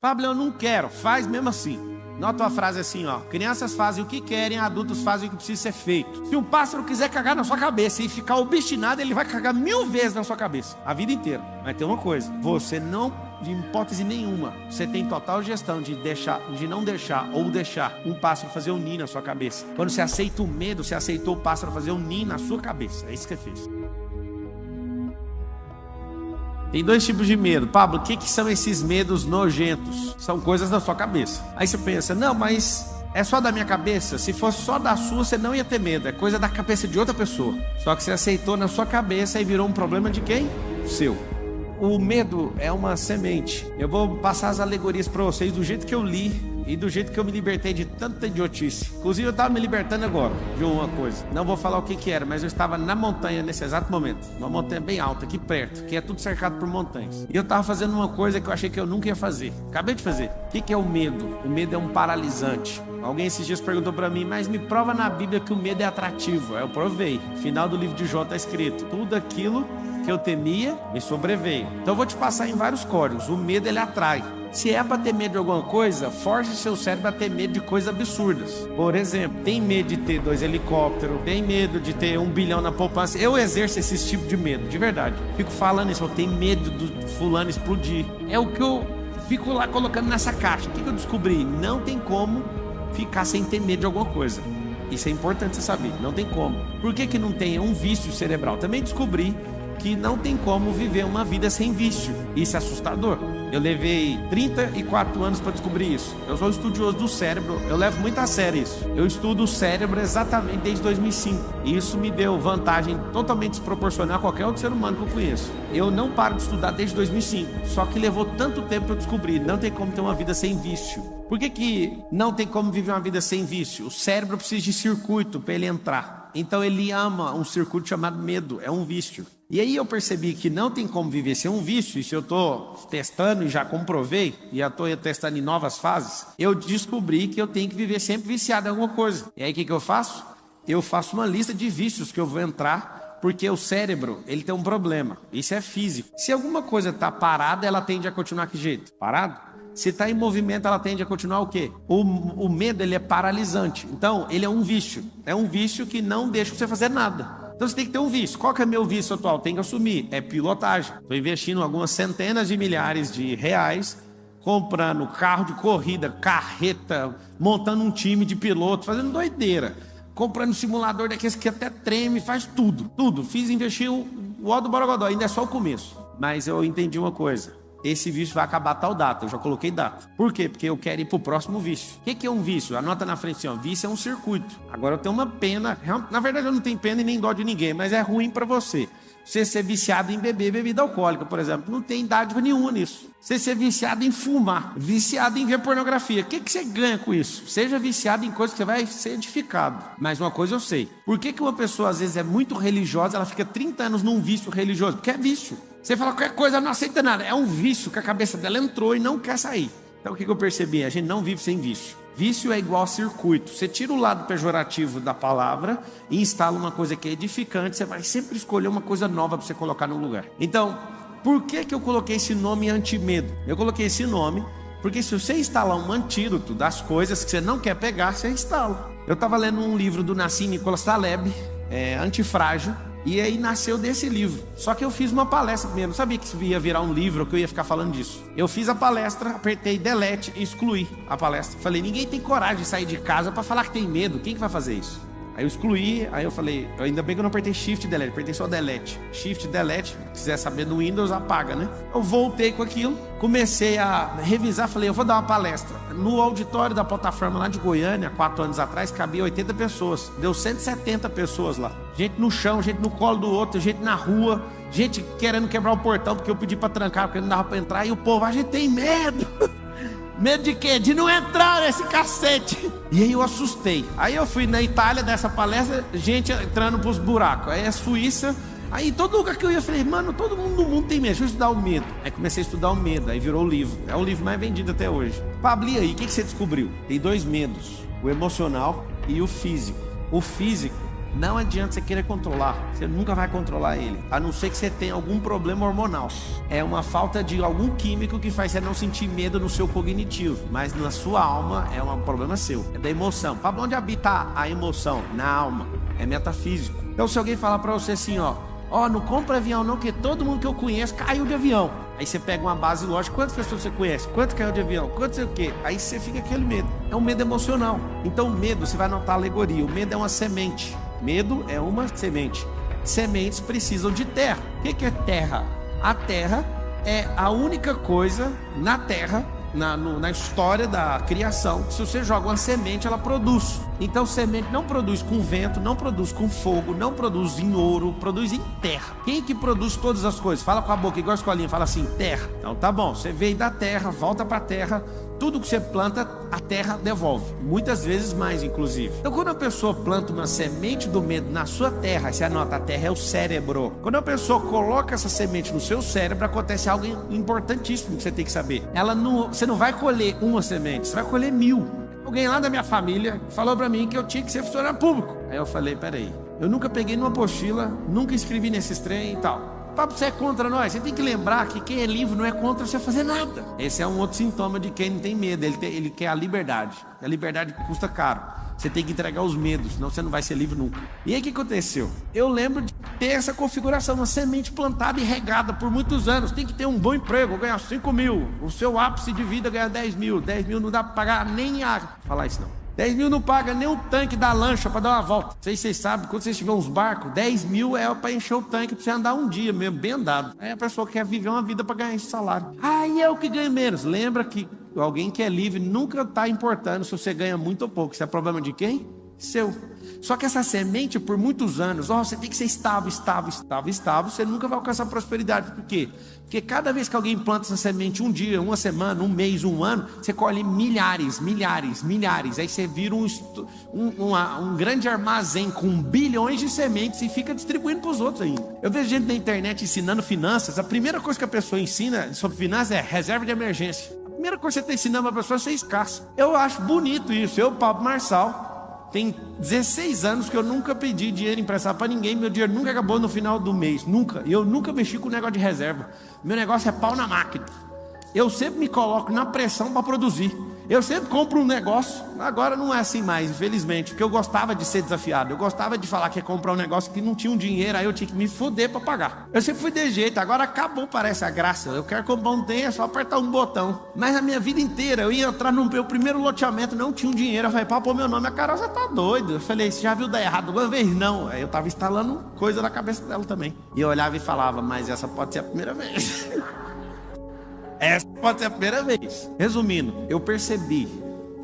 Pablo, eu não quero, faz mesmo assim. Nota a frase assim, ó: crianças fazem o que querem, adultos fazem o que precisa ser feito. Se um pássaro quiser cagar na sua cabeça e ficar obstinado, ele vai cagar 1000 vezes na sua cabeça, a vida inteira. Mas tem uma coisa: você não, de hipótese nenhuma, você tem total gestão de não deixar ou deixar um pássaro fazer um ninho na sua cabeça. Quando você aceita o medo, você aceitou o pássaro fazer um ninho na sua cabeça. É isso que você fez. Tem 2 tipos de medo. Pablo, o que são esses medos nojentos? São coisas da sua cabeça. Aí você pensa: não, mas é só da minha cabeça? Se fosse só da sua, você não ia ter medo. É coisa da cabeça de outra pessoa. Só que você aceitou na sua cabeça e virou um problema de quem? Seu. O medo é uma semente. Eu vou passar as alegorias para vocês do jeito que eu li e do jeito que eu me libertei de tanta idiotice. Inclusive eu estava me libertando agora de uma coisa. Não vou falar o que era, mas eu estava na montanha nesse exato momento. Uma montanha bem alta, aqui perto, que é tudo cercado por montanhas. E eu estava fazendo uma coisa que eu achei que eu nunca ia fazer. Acabei de fazer. O que é o medo? O medo é um paralisante. Alguém esses dias perguntou para mim: mas me prova na Bíblia que o medo é atrativo. Aí eu provei. Final do livro de Jó está escrito: tudo aquilo que eu temia me sobreveio. Então eu vou te passar em vários códigos. O medo, ele atrai. Se é para ter medo de alguma coisa, force seu cérebro a ter medo de coisas absurdas. Por exemplo, tem medo de ter 2 helicópteros, tem medo de ter 1 bilhão na poupança. Eu exerço esse tipo de medo, de verdade. Fico falando isso: eu tenho medo do fulano explodir. É o que eu fico lá colocando nessa caixa. O que eu descobri? Não tem como ficar sem ter medo de alguma coisa. Isso é importante você saber, não tem como. Por que não tem? É um vício cerebral. Também descobri que não tem como viver uma vida sem vício. Isso é assustador. Eu levei 34 anos para descobrir isso. Eu sou estudioso do cérebro, eu levo muito a sério isso. Eu estudo o cérebro exatamente desde 2005. E isso me deu vantagem totalmente desproporcional a qualquer outro ser humano que eu conheço. Eu não paro de estudar desde 2005. Só que levou tanto tempo para eu descobrir. Não tem como ter uma vida sem vício. Por que não tem como viver uma vida sem vício? O cérebro precisa de circuito para ele entrar. Então ele ama um circuito chamado medo. É um vício. E aí eu percebi que não tem como viver sem um vício. E se eu estou testando e já comprovei, e já estou testando em novas fases, eu descobri que eu tenho que viver sempre viciado em alguma coisa. E aí o que eu faço? Eu faço uma lista de vícios que eu vou entrar, porque o cérebro, ele tem um problema. Isso é físico. Se alguma coisa está parada, ela tende a continuar que jeito? Parado? Se está em movimento, ela tende a continuar o quê? O medo, ele é paralisante. Então, ele é um vício. É um vício que não deixa você fazer nada. Então você tem que ter um vício. Qual que é meu vício atual? Tem que assumir. É pilotagem. Estou investindo algumas centenas de milhares de reais, comprando carro de corrida, carreta, montando um time de piloto, fazendo doideira. Comprando um simulador daqueles que até treme, faz tudo. Tudo. Investi o ó do Borogodó. Ainda é só o começo. Mas eu entendi uma coisa. Esse vício vai acabar a tal data. Eu já coloquei data. Por quê? Porque eu quero ir pro próximo vício. O que é um vício? Anota na frente assim, ó. Vício é um circuito. Agora eu tenho uma pena. Na verdade eu não tenho pena e nem dó de ninguém, mas é ruim para você. Você ser viciado em beber bebida alcoólica, por exemplo, não tem dádiva nenhuma nisso. Você ser viciado em fumar, viciado em ver pornografia, o que você ganha com isso? Seja viciado em coisas que você vai ser edificado. Mas uma coisa eu sei. Por que uma pessoa às vezes é muito religiosa, ela fica 30 anos num vício religioso? Porque é vício. Você fala qualquer coisa, ela não aceita nada. É um vício que a cabeça dela entrou e não quer sair. Então o que eu percebi? A gente não vive sem vício. Vício é igual a circuito. Você tira o lado pejorativo da palavra e instala uma coisa que é edificante. Você vai sempre escolher uma coisa nova para você colocar no lugar. Então, por que eu coloquei esse nome antimedo? Eu coloquei esse nome porque se você instalar um antídoto das coisas que você não quer pegar, você instala. Eu estava lendo um livro do Nassim Nicholas Taleb, Antifrágil. E aí nasceu desse livro. Só que eu fiz uma palestra primeiro. Não sabia que isso ia virar um livro, que eu ia ficar falando disso. Eu fiz a palestra, apertei delete e excluí a palestra. Falei, ninguém tem coragem de sair de casa para falar que tem medo. Quem que vai fazer isso? Aí eu excluí, aí eu falei, ainda bem que eu não apertei Shift Delete, apertei só Delete. Shift Delete, se quiser saber do Windows, apaga, né? Eu voltei com aquilo, comecei a revisar, falei, eu vou dar uma palestra. No auditório da plataforma lá de Goiânia, 4 anos atrás, cabia 80 pessoas. Deu 170 pessoas lá. Gente no chão, gente no colo do outro, gente na rua, gente querendo quebrar o portão porque eu pedi pra trancar, porque não dava pra entrar. E o povo, a gente tem medo. Medo de quê? De não entrar nesse cacete. E aí eu assustei. Aí eu fui na Itália dessa palestra, gente entrando pros buracos. Aí a Suíça. Aí todo lugar que eu ia, eu falei, mano, todo mundo no mundo tem medo, deixa eu estudar o medo. Aí comecei a estudar o medo, aí virou o livro. É o livro mais vendido até hoje. Pablo, e aí, o que você descobriu? Tem 2 medos, o emocional e o físico. O físico Não adianta você querer controlar, você nunca vai controlar ele, a não ser que você tenha algum problema hormonal. É uma falta de algum químico que faz você não sentir medo no seu cognitivo, mas na sua alma é um problema seu, é da emoção. Para onde habita a emoção? Na alma, é metafísico. Então se alguém falar para você assim, ó, não compra avião não, que todo mundo que eu conheço caiu de avião. Aí você pega uma base lógica, quantas pessoas você conhece? Quanto caiu de avião? Quanto sei o quê? Aí você fica aquele medo. É um medo emocional. Então o medo, você vai notar a alegoria, o medo é uma semente. Medo é uma semente. Sementes precisam de terra. O que é terra? A terra é a única coisa na terra, na história da criação, se você joga uma semente, ela produz. Então semente não produz com vento, não produz com fogo, não produz em ouro, produz em terra. Quem que produz todas as coisas? Fala com a boca igual a escolinha, fala assim, terra. Então tá bom, você veio da terra, volta pra terra. Tudo que você planta, a terra devolve. Muitas vezes mais, inclusive. Então quando a pessoa planta uma semente do medo na sua terra, você anota, a terra é o cérebro. Quando a pessoa coloca essa semente no seu cérebro, acontece algo importantíssimo que você tem que saber. Você não vai colher uma semente, você vai colher 1000. Alguém lá da minha família falou pra mim que eu tinha que ser funcionário público. Aí eu falei, peraí, eu nunca peguei numa apostila, nunca escrevi nesses trem e tal. Papo, você é contra nós? Você tem que lembrar que quem é livre não é contra você fazer nada. Esse é um outro sintoma de quem não tem medo. Ele quer a liberdade. A liberdade custa caro. Você tem que entregar os medos, senão você não vai ser livre nunca. E aí o que aconteceu? Eu lembro de ter essa configuração, uma semente plantada e regada por muitos anos. Tem que ter um bom emprego, ganhar 5 mil. O seu ápice de vida ganhar 10 mil. 10 mil não dá para pagar nem a... Falar isso não. 10 mil não paga nem o tanque da lancha para dar uma volta. Não sei se vocês sabem, quando vocês tiverem uns barcos, 10 mil é para encher o tanque para você andar um dia mesmo, bem andado. Aí a pessoa quer viver uma vida para ganhar esse salário. Aí é o que ganha menos. Lembra que alguém que é livre nunca está importando se você ganha muito ou pouco. Isso é problema de quem? Seu. Só que essa semente, por muitos anos, você tem que ser estável, você nunca vai alcançar prosperidade. Por quê? Porque cada vez que alguém planta essa semente, um dia, uma semana, um mês, um ano, você colhe milhares. Aí você vira um grande armazém com bilhões de sementes e fica distribuindo para os outros ainda. Eu vejo gente na internet ensinando finanças. A primeira coisa que a pessoa ensina sobre finanças é reserva de emergência. A primeira coisa que você está ensinando para a pessoa é ser escasso. Eu acho bonito isso. Eu, Pablo Marçal, tem 16 anos que eu nunca pedi dinheiro emprestado para ninguém. Meu dinheiro nunca acabou no final do mês. Nunca. Eu nunca mexi com o negócio de reserva. Meu negócio é pau na máquina. Eu sempre me coloco na pressão para produzir. Eu sempre compro um negócio. Agora não é assim mais, infelizmente. Porque eu gostava de ser desafiado. Eu gostava de falar que ia comprar um negócio que não tinha um dinheiro. Aí eu tinha que me foder para pagar. Eu sempre fui de jeito. Agora acabou, parece a graça. Eu quero comprar um trem, é só apertar um botão. Mas a minha vida inteira, eu ia entrar no meu primeiro loteamento, não tinha um dinheiro. Eu falei, pá, pô, meu nome, a Carol, você tá doido. Eu falei, você já viu dar errado uma vez? Não. Aí eu tava instalando coisa na cabeça dela também. E eu olhava e falava, mas essa pode ser a primeira vez. Essa pode ser a primeira vez. Resumindo, eu percebi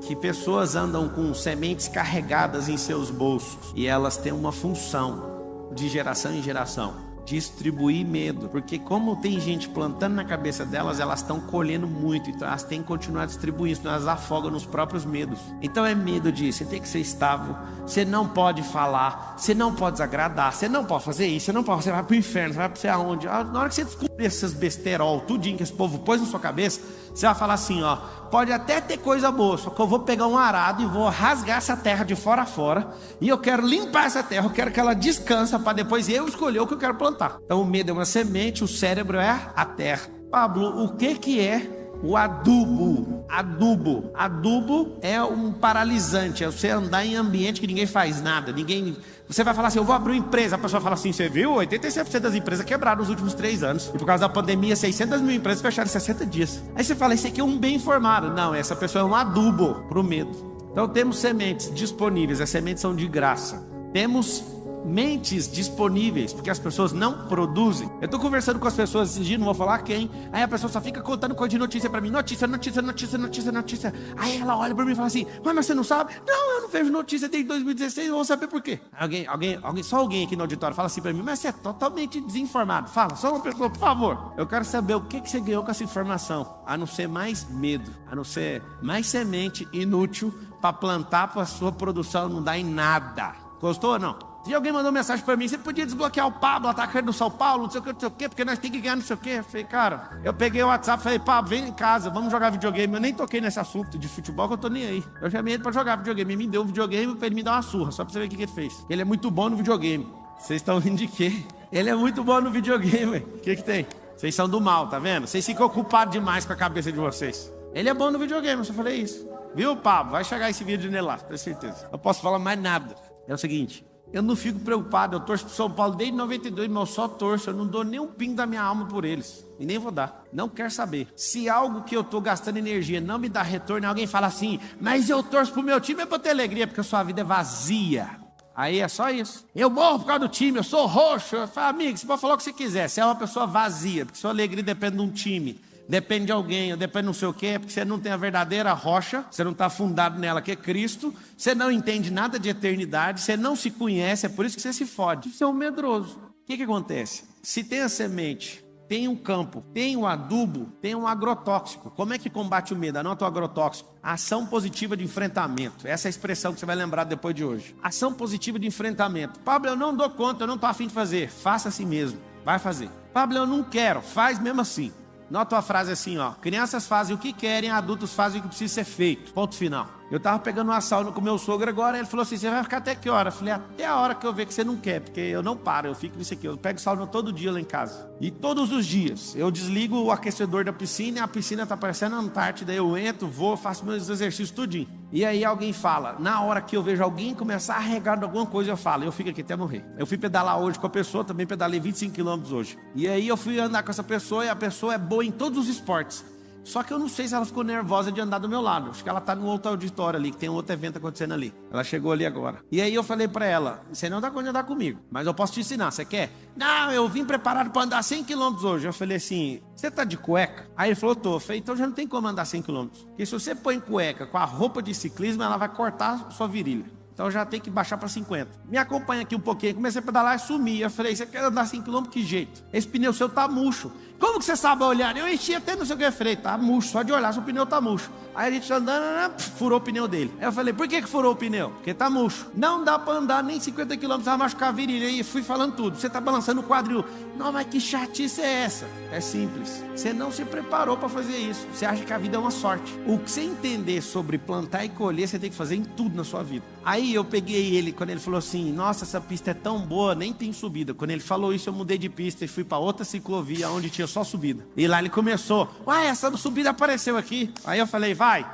que pessoas andam com sementes carregadas em seus bolsos e elas têm uma função de geração em geração. Distribuir medo, porque como tem gente plantando na cabeça delas, elas estão colhendo muito, então elas têm que continuar distribuindo, senão elas afogam nos próprios medos. Então é medo de você tem que ser estável, você não pode falar, você não pode desagradar, você não pode fazer isso, você vai pro inferno, você vai pra você aonde? Na hora que você descobrir essas besterol, tudinho que esse povo pôs na sua cabeça, você vai falar assim, pode até ter coisa boa, só que eu vou pegar um arado e vou rasgar essa terra de fora a fora, e eu quero limpar essa terra, eu quero que ela descanse para depois eu escolher o que eu quero plantar. Então o medo é uma semente, o cérebro é a terra. Pablo, o que é o adubo? Adubo é um paralisante, é você andar em ambiente que ninguém faz nada, você vai falar assim, eu vou abrir uma empresa, a pessoa fala assim, você viu? 86% das empresas quebraram nos últimos 3 anos. E por causa da pandemia, 600 mil empresas fecharam em 60 dias. Aí você fala, esse aqui é um bem informado. Não, essa pessoa é um adubo para o medo. Então temos sementes disponíveis, as sementes são de graça. Temos mentes disponíveis, porque as pessoas não produzem. Eu estou conversando com as pessoas esses dias, não vou falar quem. Aí a pessoa só fica contando coisa de notícia para mim. Notícia. Aí ela olha para mim e fala assim, mas você não sabe? Não, eu não vejo notícia desde 2016, eu vou saber por quê. Só alguém aqui no auditório fala assim para mim, mas você é totalmente desinformado. Fala, só uma pessoa, por favor. Eu quero saber o que você ganhou com essa informação, a não ser mais medo, a não ser mais semente inútil para plantar para a sua produção não dar em nada. Gostou ou não? Se alguém mandou mensagem pra mim, você podia desbloquear o Pablo, atacante do São Paulo, não sei o que, porque nós temos que ganhar não sei o que. Eu falei, cara, eu peguei o WhatsApp e falei, Pablo, vem em casa, vamos jogar videogame. Eu nem toquei nesse assunto de futebol, que eu tô nem aí. Eu chamei ele pra jogar videogame, ele me deu um videogame pra ele me dar uma surra, só pra você ver o que ele fez. Ele é muito bom no videogame. Vocês estão rindo de quê? Ele é muito bom no videogame, o que tem? Vocês são do mal, tá vendo? Vocês ficam ocupados demais com a cabeça de vocês. Ele é bom no videogame, eu só falei isso. Viu, Pablo? Vai chegar esse vídeo nele lá, tenho certeza. Não posso falar mais nada. É o seguinte, eu não fico preocupado, eu torço pro São Paulo desde 92, mas eu só torço, eu não dou nem um pingo da minha alma por eles. E nem vou dar. Não quero saber. Se algo que eu tô gastando energia não me dá retorno, alguém fala assim, mas eu torço pro meu time é pra ter alegria, porque a sua vida é vazia. Aí é só isso. Eu morro por causa do time, eu sou roxo. Eu falo, amigo, você pode falar o que você quiser. Você é uma pessoa vazia, porque sua alegria depende de um time. Depende de alguém, ou depende de não sei o quê, porque você não tem a verdadeira rocha, você não está fundado nela, que é Cristo, você não entende nada de eternidade, você não se conhece, é por isso que você se fode. Você é um medroso. O que acontece? Se tem a semente, tem um campo, tem um adubo, tem um agrotóxico. Como é que combate o medo? Anota o agrotóxico. Ação positiva de enfrentamento. Essa é a expressão que você vai lembrar depois de hoje. Ação positiva de enfrentamento. Pablo, eu não dou conta, eu não estou afim de fazer. Faça assim mesmo. Vai fazer. Pablo, eu não quero. Faz mesmo assim. Nota a frase assim, ó. Crianças fazem o que querem, adultos fazem o que precisa ser feito. Ponto final. Eu tava pegando uma sauna com meu sogro agora, ele falou assim, você vai ficar até que hora? Eu falei, até a hora que eu ver que você não quer, porque eu não paro, eu fico nisso aqui. Eu pego sauna todo dia lá em casa. E todos os dias, eu desligo o aquecedor da piscina e a piscina tá parecendo uma Antártida, eu entro, vou, faço meus exercícios tudinho. E aí alguém fala, na hora que eu vejo alguém começar a regar de alguma coisa, eu falo, eu fico aqui até morrer. Eu fui pedalar hoje com a pessoa, também pedalei 25 km hoje. E aí eu fui andar com essa pessoa e a pessoa é boa em todos os esportes. Só que eu não sei se ela ficou nervosa de andar do meu lado. Acho que ela tá no outro auditório ali, que tem um outro evento acontecendo ali. Ela chegou ali agora. E aí eu falei pra ela, você não dá conta de andar comigo, mas eu posso te ensinar, você quer? Não, eu vim preparado pra andar 100 km hoje. Eu falei assim, você tá de cueca? Aí ele falou, tô. Eu falei, então já não tem como andar 100 km. Porque se você põe cueca com a roupa de ciclismo, ela vai cortar sua virilha. Então já tem que baixar para 50. Me acompanha aqui um pouquinho. Comecei a pedalar e sumi. Eu falei, você quer andar 5 km? Que jeito? Esse pneu seu tá murcho. Como que você sabe olhar? Eu enchi até não sei o que. Eu falei, tá murcho. Só de olhar, seu pneu tá murcho. Aí a gente andando, furou o pneu dele. Aí eu falei, por que furou o pneu? Porque tá murcho. Não dá para andar nem 50 km, vai machucar a virilha. E fui falando tudo. Você tá balançando o quadril. Não, mas que chatice é essa? É simples. Você não se preparou para fazer isso. Você acha que a vida é uma sorte. O que você entender sobre plantar e colher, você tem que fazer em tudo na sua vida. Aí eu peguei ele, quando ele falou assim, nossa, essa pista é tão boa, nem tem subida. Quando ele falou isso, eu mudei de pista e fui para outra ciclovia, onde tinha só subida. E lá ele começou, uai, essa subida apareceu aqui. Aí eu falei, vai,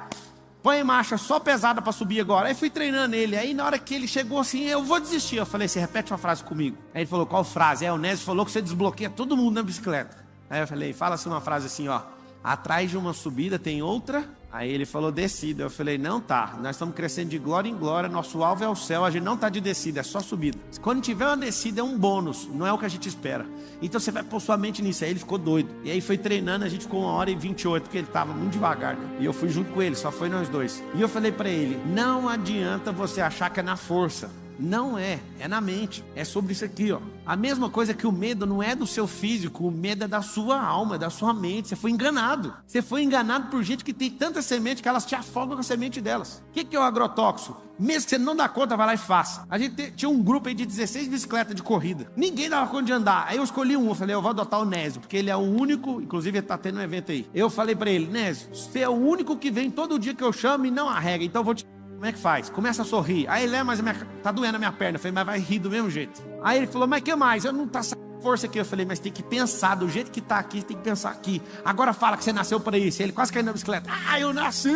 põe marcha só pesada para subir agora. Aí fui treinando ele, aí na hora que ele chegou assim, eu vou desistir. Eu falei, você repete uma frase comigo. Aí ele falou, qual frase? O Nésio falou que você desbloqueia todo mundo na bicicleta. Aí eu falei, fala assim uma frase assim, ó, atrás de uma subida tem outra. Aí ele falou descida, eu falei, não tá, nós estamos crescendo de glória em glória, nosso alvo é o céu, a gente não tá de descida, é só subida. Quando tiver uma descida é um bônus, não é o que a gente espera. Então você vai pôr sua mente nisso. Aí ele ficou doido, e aí foi treinando, a gente ficou 1h28, porque ele tava muito devagar, né? E eu fui junto com ele, só foi nós dois. E eu falei pra ele, não adianta você achar que é na força. Não é, é na mente, é sobre isso aqui, ó. A mesma coisa que o medo não é do seu físico, o medo é da sua alma, é da sua mente. Você foi enganado. Você foi enganado por gente que tem tanta semente que elas te afogam com a semente delas. O que é o agrotóxico? Mesmo que você não dá conta, vai lá e faça. A gente tinha um grupo aí de 16 bicicletas de corrida. Ninguém dava conta de andar. Aí eu escolhi um, eu falei, eu vou adotar o Nésio, porque ele é o único, inclusive ele tá tendo um evento aí. Eu falei pra ele, Nésio, você é o único que vem todo dia que eu chamo e não arrega, então eu vou te... Como é que faz? Começa a sorrir. Aí ele, mas tá doendo a minha perna. Eu falei, mas vai rir do mesmo jeito. Aí ele falou, mas que mais? Eu não tá saindo força aqui. Eu falei, mas tem que pensar do jeito que tá aqui, tem que pensar aqui. Agora fala que você nasceu para isso. Ele quase caiu na bicicleta. Ah, eu nasci!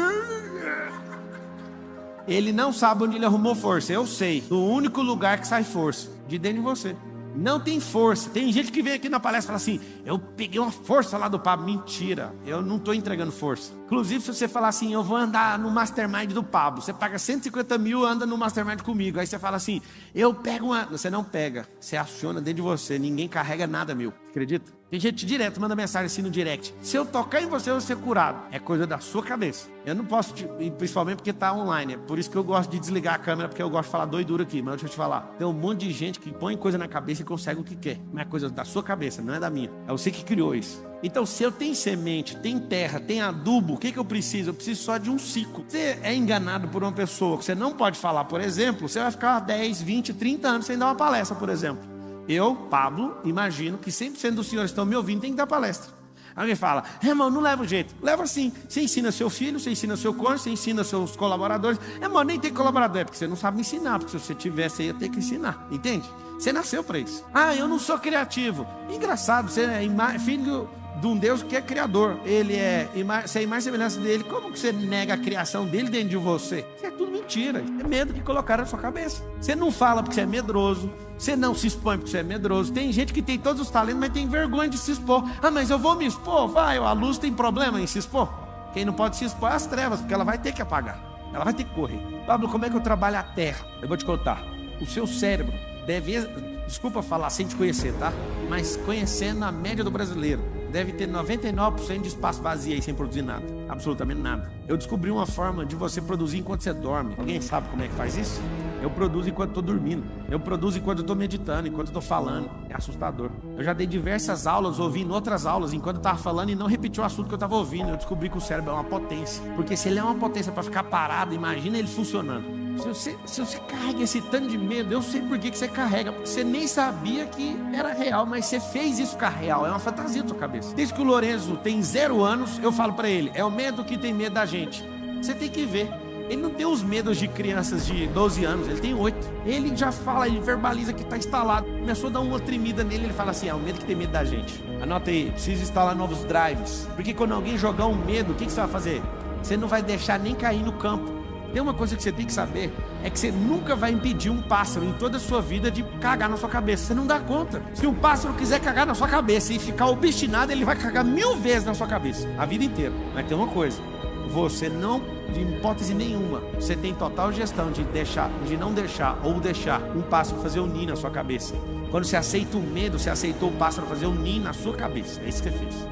Ele não sabe onde ele arrumou força. Eu sei. No único lugar que sai força, de dentro de você. Não tem força. Tem gente que vem aqui na palestra e fala assim, eu peguei uma força lá do Pablo. Mentira, eu não estou entregando força. Inclusive, se você falar assim, eu vou andar no Mastermind do Pablo, você paga 150 mil, anda no Mastermind comigo. Aí você fala assim, eu pego uma... Você não pega, você aciona dentro de você. Ninguém carrega nada, meu. Acredita? Tem gente direto, manda mensagem assim no direct. Se eu tocar em você, eu vou ser curado. É coisa da sua cabeça. Eu não posso, principalmente porque tá online. É por isso que eu gosto de desligar a câmera, porque eu gosto de falar doidura aqui. Mas deixa eu te falar. Tem um monte de gente que põe coisa na cabeça e consegue o que quer. Mas é coisa da sua cabeça, não é da minha. É você que criou isso. Então, se eu tenho semente, tem terra, tem adubo, o que eu preciso? Eu preciso só de um ciclo. Você é enganado por uma pessoa que você não pode falar, por exemplo, você vai ficar 10, 20, 30 anos sem dar uma palestra, por exemplo. Eu, Pablo, imagino que 100% dos senhores que estão me ouvindo tem que dar palestra. Alguém fala, irmão, não leva o jeito. Leva sim. Você ensina seu filho, você ensina seu cônjuge, você ensina seus colaboradores. Irmão, nem tem colaborador, é porque você não sabe ensinar. Porque se você tivesse, você ia ter que ensinar. Entende? Você nasceu para isso. Ah, eu não sou criativo. Engraçado, você é filho de um Deus que é criador. Você é imagem e semelhança dele. Como que você nega a criação dele dentro de você? Isso é tudo mentira. É medo que colocaram na sua cabeça. Você não fala porque você é medroso. Você não se expõe porque você é medroso. Tem gente que tem todos os talentos, mas tem vergonha de se expor. Ah, mas eu vou me expor? Vai, a luz tem problema em se expor. Quem não pode se expor é as trevas, porque ela vai ter que apagar. Ela vai ter que correr. Pablo, como é que eu trabalho a terra? Eu vou te contar. O seu cérebro deve, desculpa falar sem te conhecer, tá? Mas conhecendo a média do brasileiro, deve ter 99% de espaço vazio aí sem produzir nada. Absolutamente nada. Eu descobri uma forma de você produzir enquanto você dorme. Alguém sabe como é que faz isso? Eu produzo enquanto estou dormindo. Eu produzo enquanto estou meditando, enquanto estou falando. É assustador. Eu já dei diversas aulas, ouvindo outras aulas, enquanto eu estava falando e não repeti o assunto que eu estava ouvindo. Eu descobri que o cérebro é uma potência. Porque se ele é uma potência para ficar parado, imagina ele funcionando. Se você carrega esse tanto de medo, eu sei por que você carrega. Porque você nem sabia que era real, mas você fez isso ficar real. É uma fantasia da sua cabeça. Desde que o Lorenzo tem 0 anos, eu falo para ele, é o medo que tem medo da gente. Você tem que ver. Ele não tem os medos de crianças de 12 anos, ele tem 8. Ele já fala, ele verbaliza que está instalado. Começou a dar uma tremida nele, ele fala assim, é o medo que tem medo da gente. Anota aí, precisa instalar novos drives. Porque quando alguém jogar um medo, o que você vai fazer? Você não vai deixar nem cair no campo. Tem uma coisa que você tem que saber, é que você nunca vai impedir um pássaro em toda a sua vida de cagar na sua cabeça. Você não dá conta. Se um pássaro quiser cagar na sua cabeça e ficar obstinado, ele vai cagar 1000 vezes na sua cabeça, a vida inteira. Mas tem uma coisa, você não, de hipótese nenhuma, você tem total gestão de não deixar ou deixar um pássaro fazer um ninho na sua cabeça. Quando você aceita o medo, você aceitou o pássaro fazer um ninho na sua cabeça. É isso que você fez.